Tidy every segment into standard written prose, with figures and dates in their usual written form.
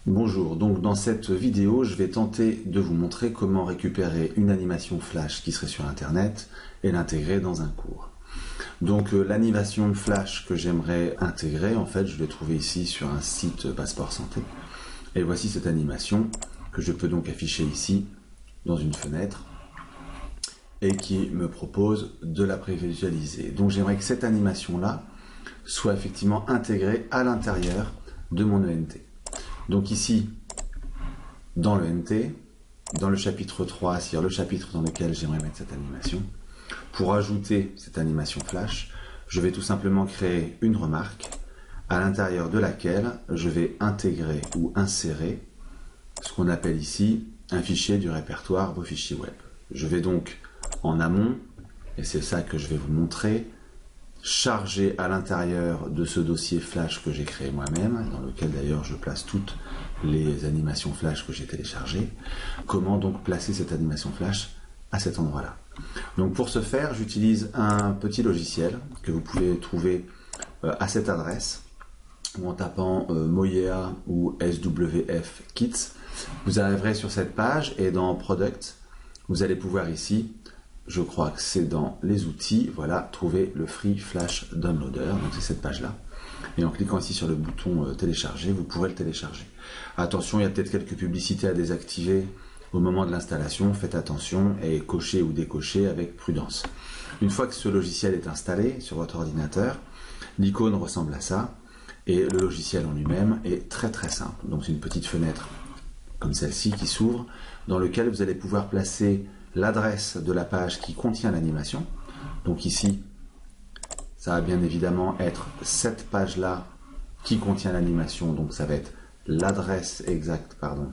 Bonjour, donc dans cette vidéo, je vais tenter de vous montrer comment récupérer une animation flash qui serait sur internet et l'intégrer dans un cours. Donc l'animation flash que j'aimerais intégrer, en fait, je l'ai trouvée ici sur un site Passeport Santé. Et voici cette animation que je peux donc afficher ici dans une fenêtre et qui me propose de la prévisualiser. Donc j'aimerais que cette animation-là soit effectivement intégrée à l'intérieur de mon ENT. Donc ici, dans le NT, dans le chapitre 3, c'est-à-dire le chapitre dans lequel j'aimerais mettre cette animation, pour ajouter cette animation flash, je vais tout simplement créer une remarque à l'intérieur de laquelle je vais intégrer ou insérer ce qu'on appelle ici un fichier du répertoire vos fichiers web. Je vais donc en amont, et c'est ça que je vais vous montrer, charger à l'intérieur de ce dossier flash que j'ai créé moi-même, dans lequel d'ailleurs je place toutes les animations flash que j'ai téléchargées. Comment donc placer cette animation flash à cet endroit-là? Donc pour ce faire, j'utilise un petit logiciel que vous pouvez trouver à cette adresse, ou en tapant Moyea ou SWF Kits. Vous arriverez sur cette page et dans Product, vous allez pouvoir ici, je crois que c'est dans les outils, voilà, trouver le Free Flash Downloader, donc c'est cette page-là. Et en cliquant ici sur le bouton télécharger, vous pourrez le télécharger. Attention, il y a peut-être quelques publicités à désactiver au moment de l'installation, faites attention et cochez ou décochez avec prudence. Une fois que ce logiciel est installé sur votre ordinateur, l'icône ressemble à ça, et le logiciel en lui-même est très très simple. Donc c'est une petite fenêtre comme celle-ci qui s'ouvre, dans lequel vous allez pouvoir placer l'adresse de la page qui contient l'animation. Donc ici, ça va bien évidemment être cette page-là qui contient l'animation. Donc ça va être l'adresse exacte, pardon,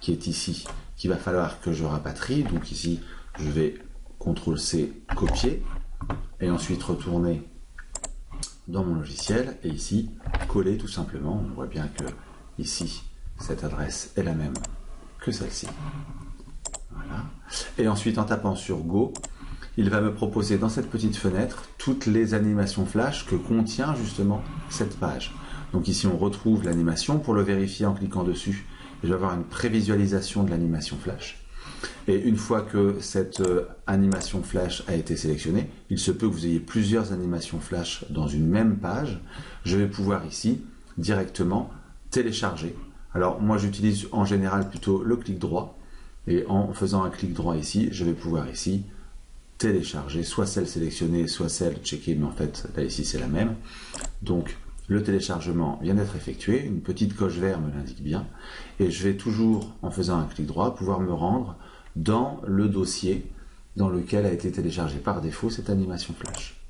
qui est ici, qu'il va falloir que je rapatrie. Donc ici, je vais CTRL-C, copier, et ensuite retourner dans mon logiciel, et ici, coller tout simplement. On voit bien que ici, cette adresse est la même que celle-ci. Voilà. Et ensuite, en tapant sur Go, il va me proposer dans cette petite fenêtre toutes les animations flash que contient justement cette page. Donc ici, on retrouve l'animation. Pour le vérifier en cliquant dessus, je vais avoir une prévisualisation de l'animation flash. Et une fois que cette animation flash a été sélectionnée, il se peut que vous ayez plusieurs animations flash dans une même page. Je vais pouvoir ici directement télécharger. Alors moi, j'utilise en général plutôt le clic droit. Et en faisant un clic droit ici, je vais pouvoir ici télécharger soit celle sélectionnée, soit celle checkée, mais en fait, là ici, c'est la même. Donc, le téléchargement vient d'être effectué, une petite coche verte me l'indique bien, et je vais toujours, en faisant un clic droit, pouvoir me rendre dans le dossier dans lequel a été téléchargé par défaut cette animation flash.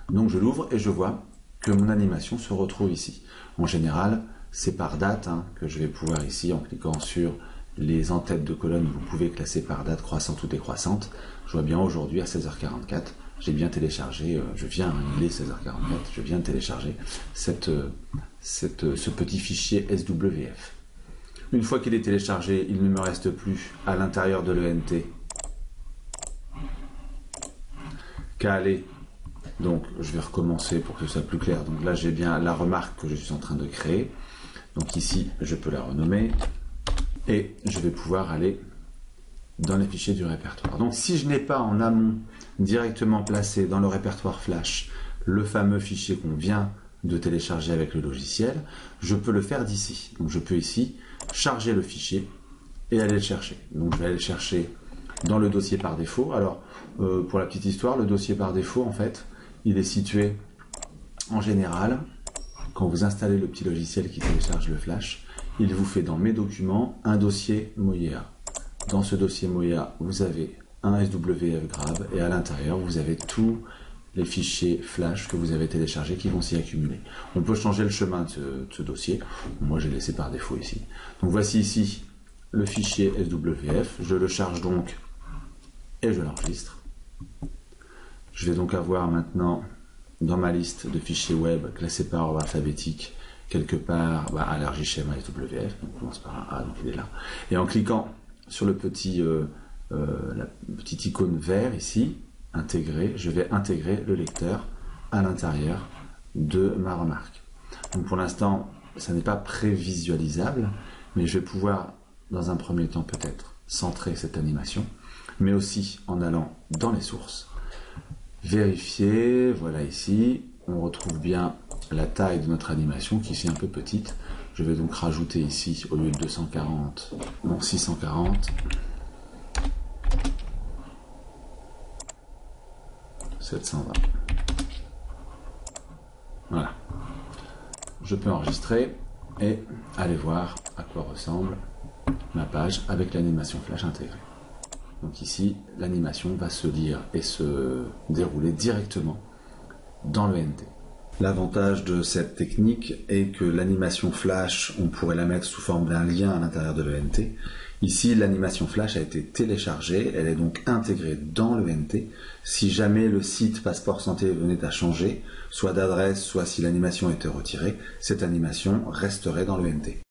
Donc, je l'ouvre et je vois que mon animation se retrouve ici. En général, c'est par date que je vais pouvoir ici, en cliquant sur les en-têtes de colonne, vous pouvez classer par date croissante ou décroissante. Je vois bien aujourd'hui à 16h44, j'ai bien téléchargé, il est 16h44, je viens de télécharger ce petit fichier SWF. Une fois qu'il est téléchargé, il ne me reste plus à l'intérieur de l'ENT qu'à aller. Donc je vais recommencer pour que ce soit plus clair. Donc là j'ai bien la remarque que je suis en train de créer. Donc ici je peux la renommer. Et je vais pouvoir aller dans les fichiers du répertoire. Donc si je n'ai pas en amont directement placé dans le répertoire flash le fameux fichier qu'on vient de télécharger avec le logiciel, je peux le faire d'ici. Donc je peux ici charger le fichier et aller le chercher. Donc je vais aller le chercher dans le dossier par défaut. Alors pour la petite histoire, le dossier par défaut en fait, il est situé en général, quand vous installez le petit logiciel qui télécharge le flash, il vous fait dans mes documents un dossier Moyea. Dans ce dossier Moyea, vous avez un SWF grab et à l'intérieur, vous avez tous les fichiers flash que vous avez téléchargés qui vont s'y accumuler. On peut changer le chemin de ce dossier. Moi, j'ai laissé par défaut ici. Donc voici ici le fichier SWF. Je le charge donc et je l'enregistre. Je vais donc avoir maintenant dans ma liste de fichiers web classés par ordre alphabétique quelque part allergie schéma SWF, donc on commence par un A, donc il est là. Et en cliquant sur le la petite icône vert ici, intégrer, je vais intégrer le lecteur à l'intérieur de ma remarque. Donc pour l'instant, ça n'est pas prévisualisable, mais je vais pouvoir, dans un premier temps peut-être, centrer cette animation, mais aussi en allant dans les sources, vérifier, voilà ici, on retrouve bien la taille de notre animation qui est ici un peu petite. Je vais donc rajouter ici, au lieu de 240, 640. 720. Voilà. Je peux enregistrer et aller voir à quoi ressemble ma page avec l'animation flash intégrée. Donc ici, l'animation va se lire et se dérouler directement dans le NT. L'avantage de cette technique est que l'animation flash, on pourrait la mettre sous forme d'un lien à l'intérieur de l'ENT. Ici, l'animation flash a été téléchargée, elle est donc intégrée dans l'ENT. Si jamais le site Passeport Santé venait à changer, soit d'adresse, soit si l'animation était retirée, cette animation resterait dans l'ENT.